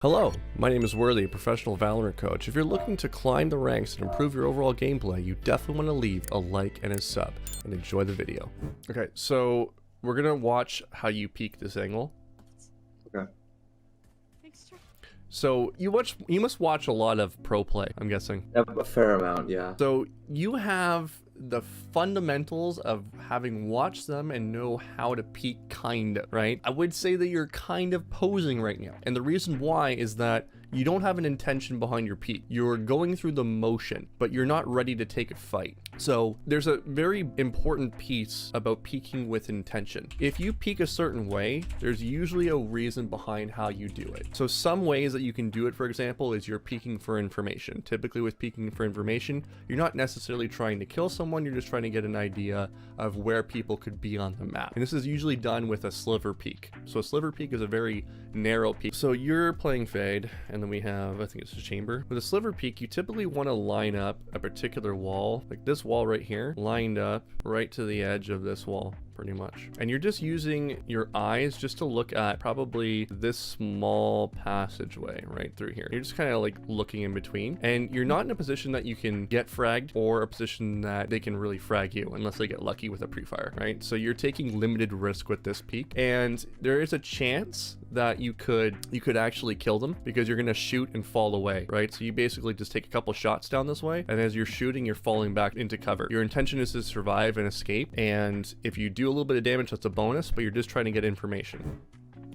Hello, my name is Worthy, a professional Valorant coach. If you're looking to climb the ranks and improve your overall gameplay, you definitely want to leave a like and a sub, and enjoy the video. Okay, so we're gonna watch how you peek this angle. Okay. So you must watch a lot of pro play, I'm guessing. A fair amount, yeah. So you have the fundamentals of having watched them and know how to peek, kind of, right? I would say that you're kind of posing right now. And the reason why is that you don't have an intention behind your peek. You're going through the motion, but you're not ready to take a fight. So there's a very important piece about peeking with intention. If you peek a certain way, there's usually a reason behind how you do it. So some ways that you can do it, for example, is you're peeking for information. Typically with peeking for information, you're not necessarily trying to kill someone, you're just trying to get an idea of where people could be on the map. And this is usually done with a Sliver Peak. So a Sliver Peak is a very narrow peak. So you're playing Fade, and then we have, I think it's a chamber. With a Sliver Peak, you typically want to line up a particular wall, like this wall right here, lined up right to the edge of this wall, pretty much. And you're just using your eyes just to look at probably this small passageway right through here. You're just kind of like looking in between, and you're not in a position that you can get fragged or a position that they can really frag you unless they get lucky with a pre-fire, right? So you're taking limited risk with this peak, and there is a chance that you could actually kill them because you're gonna shoot and fall away, right? So you basically just take a couple shots down this way, and as you're shooting, you're falling back into cover. Your intention is to survive and escape, and if you do a little bit of damage, that's a bonus, but you're just trying to get information.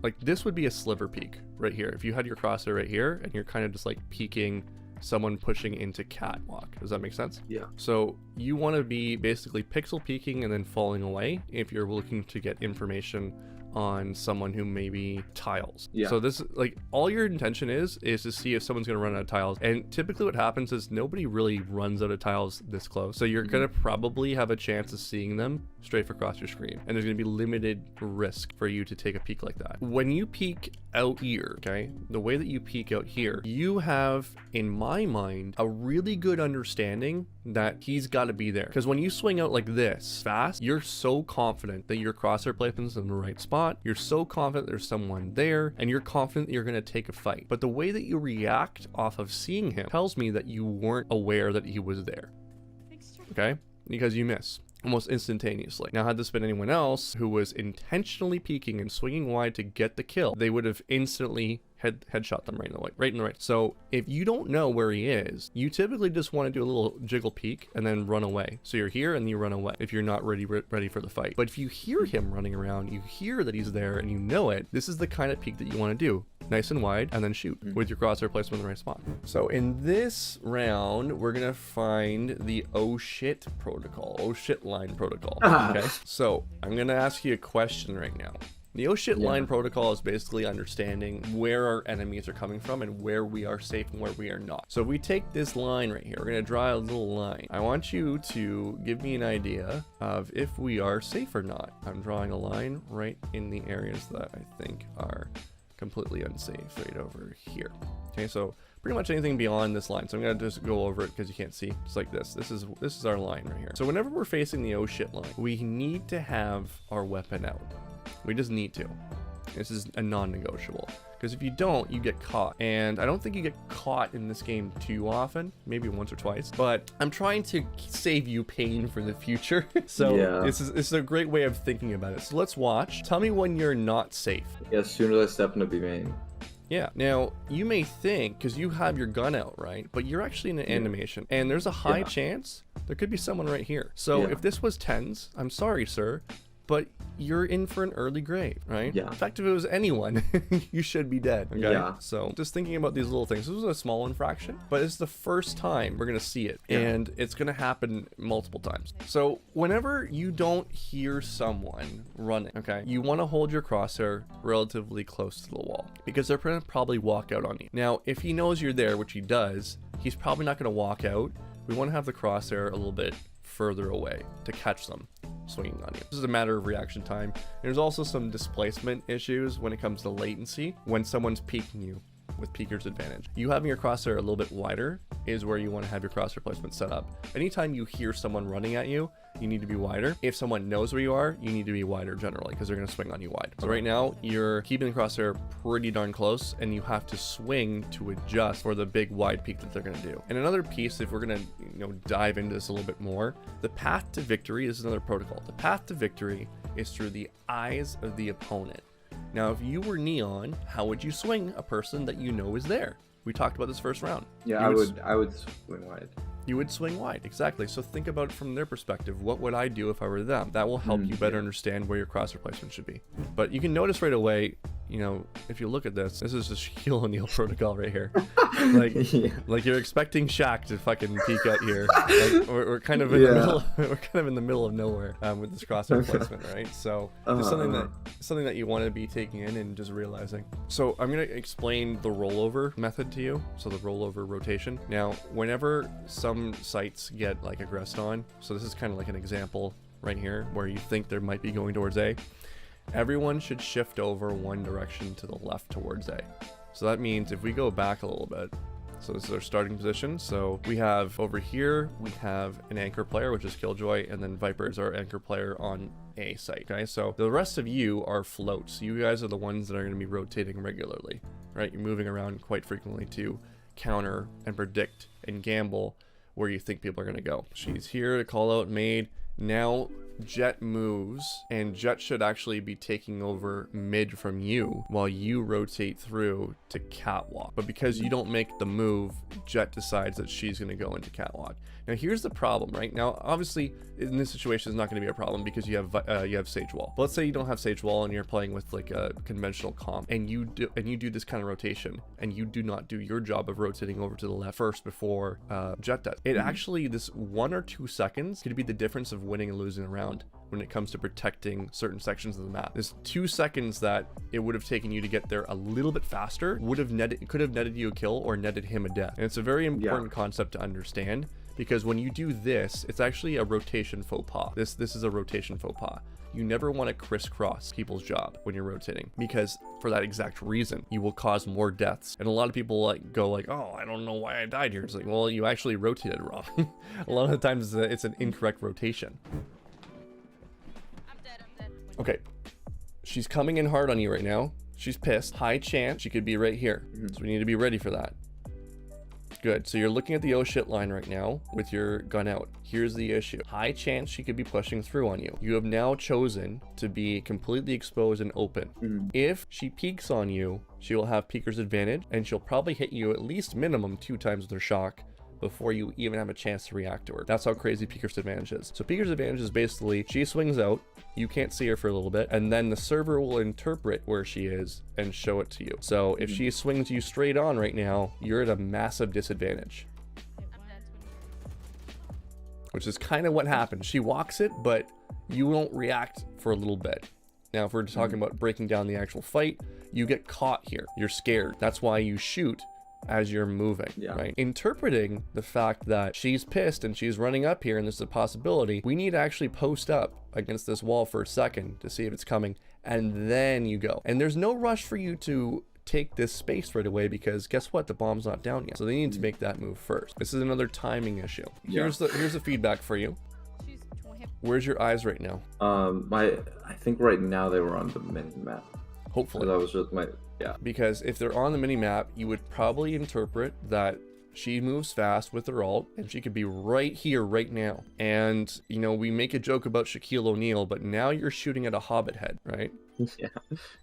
Like this would be a Sliver Peak right here. If you had your crosshair right here and you're kind of just like peeking someone pushing into catwalk. Does that make sense? Yeah. So you want to be basically pixel peeking and then falling away if you're looking to get information on someone who maybe tiles. Yeah. So this, like, all your intention is to see if someone's gonna run out of tiles. And typically what happens is nobody really runs out of tiles this close. So you're gonna probably have a chance of seeing them strafe across your screen. And there's gonna be limited risk for you to take a peek like that. When you peek out here, okay, the way that you peek out here, you have, in my mind, a really good understanding that he's got to be there. Because when you swing out like this fast, you're so confident that your crosshair placement's in the right spot. You're so confident there's someone there, and you're confident that you're going to take a fight. But the way that you react off of seeing him tells me that you weren't aware that he was there. Okay? Because you miss almost instantaneously. Now, had this been anyone else who was intentionally peeking and swinging wide to get the kill, they would have instantly headshot them right in the right. So if you don't know where he is, you typically just want to do a little jiggle peek and then run away. So you're here and you run away if you're not ready for the fight. But if you hear him running around, you hear that he's there and you know it, this is the kind of peek that you want to do. Nice and wide, and then shoot with your crosshair placement in the right spot. So in this round, we're gonna find the oh shit protocol, oh shit line protocol. Okay, so I'm gonna ask you a question right now. The oh shit line protocol is basically understanding where our enemies are coming from and where we are safe and where we are not. So if we take this line right here, we're gonna draw a little line. I want you to give me an idea of if we are safe or not. I'm drawing a line right in the areas that I think are completely unsafe, right over here. Okay, so pretty much anything beyond this line. So I'm gonna just go over it because you can't see. It's like this. This is our line right here. So whenever we're facing the oh shit line, we need to have our weapon out. We just need to. This is a non-negotiable. Because if you don't, you get caught. And I don't think you get caught in this game too often. Maybe once or twice. But I'm trying to save you pain for the future. So this is a great way of thinking about it. So let's watch. Tell me when you're not safe. Yeah, as soon as I step into B main. Yeah, now you may think, because you have your gun out, right? But you're actually in an animation. And there's a high chance there could be someone right here. So if this was tens, I'm sorry, sir, but you're in for an early grave, right? Yeah. In fact, if it was anyone, you should be dead, okay? Yeah. So just thinking about these little things. This was a small infraction, but it's the first time we're gonna see it, and it's gonna happen multiple times. So whenever you don't hear someone running, okay, you wanna hold your crosshair relatively close to the wall because they're gonna probably walk out on you. Now, if he knows you're there, which he does, he's probably not gonna walk out. We wanna have the crosshair a little bit further away to catch them swinging on you. This is a matter of reaction time. There's also some displacement issues when it comes to latency when someone's peeking you with peeker's advantage. You having your crosshair a little bit wider is where you want to have your crosshair placement set up. Anytime you hear someone running at you, you need to be wider. If someone knows where you are, you need to be wider generally because they're going to swing on you wide. So right now you're keeping the crosshair pretty darn close, and you have to swing to adjust for the big wide peak that they're going to do. And another piece, if we're going to dive into this a little bit more, the path to victory is another protocol. The path to victory is through the eyes of the opponent. Now, if you were Neon, how would you swing a person that you know is there? We talked about this first round. Yeah, I would swing wide. You would swing wide, exactly. So think about it from their perspective. What would I do if I were them? That will help you better understand where your crosshair placement should be. But you can notice right away, if you look at this is just Shaquille O'Neal protocol right here. Like you're expecting Shaq to fucking peek out here. Like we're kind of in the middle. We're kind of in the middle of nowhere with this crosshair placement, right? So it's something that you want to be taking in and just realizing. So I'm gonna explain the rollover method to you. So the rollover rotation. Now, whenever some sites get like aggressed on, so this is kind of like an example right here where you think they might be going towards A. Everyone should shift over one direction to the left towards A. So that means if we go back a little bit, so this is our starting position. So we have over here, we have an anchor player, which is Killjoy, and then Viper is our anchor player on A site. Okay, so the rest of you are floats. You guys are the ones that are going to be rotating regularly, right? You're moving around quite frequently to counter and predict and gamble where you think people are going to go. She's here to call out Maid. Now Jet moves, and Jet should actually be taking over mid from you while you rotate through to catwalk. But because you don't make the move, Jet decides that she's going to go into catwalk. Now here's the problem, right? Now obviously in this situation it's not going to be a problem because you have Sage Wall. But let's say you don't have Sage Wall and you're playing with like a conventional comp, and you do this kind of rotation, and you do not do your job of rotating over to the left first before Jet does. It actually, this 1 or 2 seconds could be the difference of winning and losing a round when it comes to protecting certain sections of the map. This 2 seconds that it would have taken you to get there a little bit faster could have netted you a kill or netted him a death. And it's a very important concept to understand, because when you do this, it's actually a rotation faux pas. This is a rotation faux pas. You never want to crisscross people's job when you're rotating, because for that exact reason, you will cause more deaths. And a lot of people go like, oh, I don't know why I died here. It's like, well, you actually rotated wrong. A lot of the times it's an incorrect rotation. I'm dead. Okay, she's coming in hard on you right now. She's pissed. High chance she could be right here. So we need to be ready for that. Good. So you're looking at the oh shit line right now with your gun out. Here's the issue. High chance she could be pushing through on you. You have now chosen to be completely exposed and open. If she peeks on you, she will have peeker's advantage, and she'll probably hit you at least minimum 2 times with her shock before you even have a chance to react to her. That's how crazy peeker's advantage is. So peeker's advantage is basically she swings out, you can't see her for a little bit, and then the server will interpret where she is and show it to you. So if she swings you straight on right now, you're at a massive disadvantage, which is kind of what happened. She walks it, but you won't react for a little bit. Now, if we're talking about breaking down the actual fight, you get caught here. You're scared. That's why you shoot as you're moving, right? Interpreting the fact that she's pissed and she's running up here and this is a possibility, we need to actually post up against this wall for a second to see if it's coming, and then you go. And there's no rush for you to take this space right away, because guess what? The bomb's not down yet. So they need to make that move first. This is another timing issue. Here's the feedback for you. Where's your eyes right now? I think right now they were on the mini map. Hopefully. That was just my Because if they're on the mini map, you would probably interpret that she moves fast with her ult, and she could be right here right now. And we make a joke about Shaquille O'Neal, but now you're shooting at a hobbit head, right?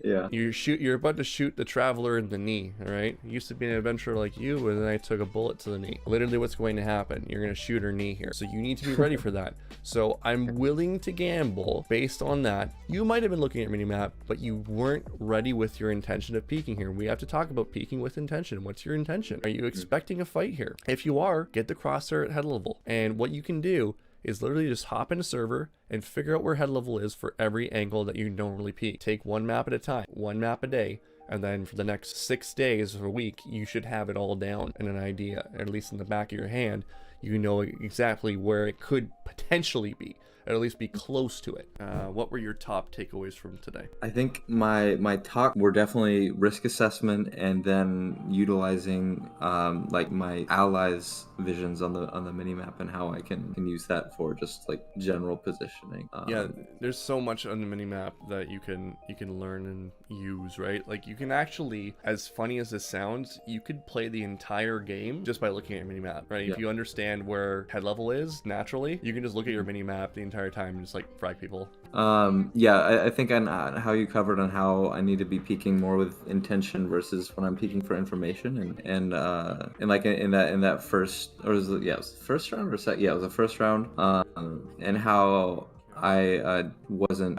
Yeah. You're about to shoot the traveler in the knee, all right? You used to be an adventurer like you, and then I took a bullet to the knee. Literally what's going to happen, you're going to shoot her knee here. So you need to be ready for that. So I'm willing to gamble based on that. You might have been looking at minimap, but you weren't ready with your intention of peeking here. We have to talk about peeking with intention. What's your intention? Are you expecting a fight here? If you are, get the crosshair at head level. And what you can do is literally just hop into server and figure out where head level is for every angle that you normally peek. Take 1 map at a time, 1 map a day, and then for the next 6 days or a week, you should have it all down and an idea, at least in the back of your hand. You know exactly where it could potentially be. at least be close to it. What were your top takeaways from today? I think my talk were definitely risk assessment, and then utilizing like my allies' visions on the mini map and how I can use that for just like general positioning. Yeah, there's so much on the mini map that you can learn and use, right? Like you can actually, as funny as this sounds, you could play the entire game just by looking at your mini map, right? Yeah. If you understand where head level is naturally, you can just look at your mini map the entire time and just like frag people. Yeah, I think on how you covered on how I need to be peaking more with intention versus when I'm peaking for information, and like in that first, or was it, yeah, it was the first round or second? Yeah, it was the first round. And how I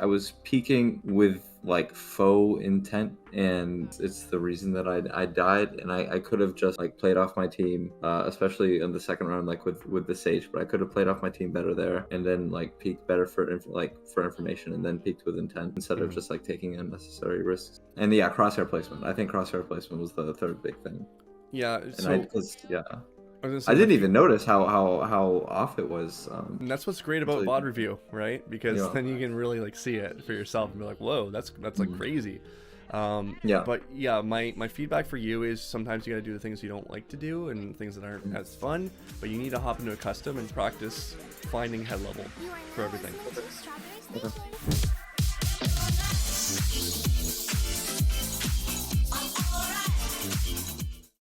was peaking with like faux intent, and it's the reason that I died, and I could have just like played off my team, especially in the second round, like with the Sage, but I could have played off my team better there, and then like peaked better for information, and then peaked with intent instead of just like taking unnecessary risks. And yeah, crosshair placement. I think crosshair placement was the third big thing. Yeah, And so I didn't even notice how off it was. and that's what's great about VOD review, right? Because then you can really like see it for yourself and be like, whoa, that's like crazy. But yeah, my feedback for you is sometimes you gotta do the things you don't like to do and things that aren't as fun, but you need to hop into a custom and practice finding head level for everything. Okay.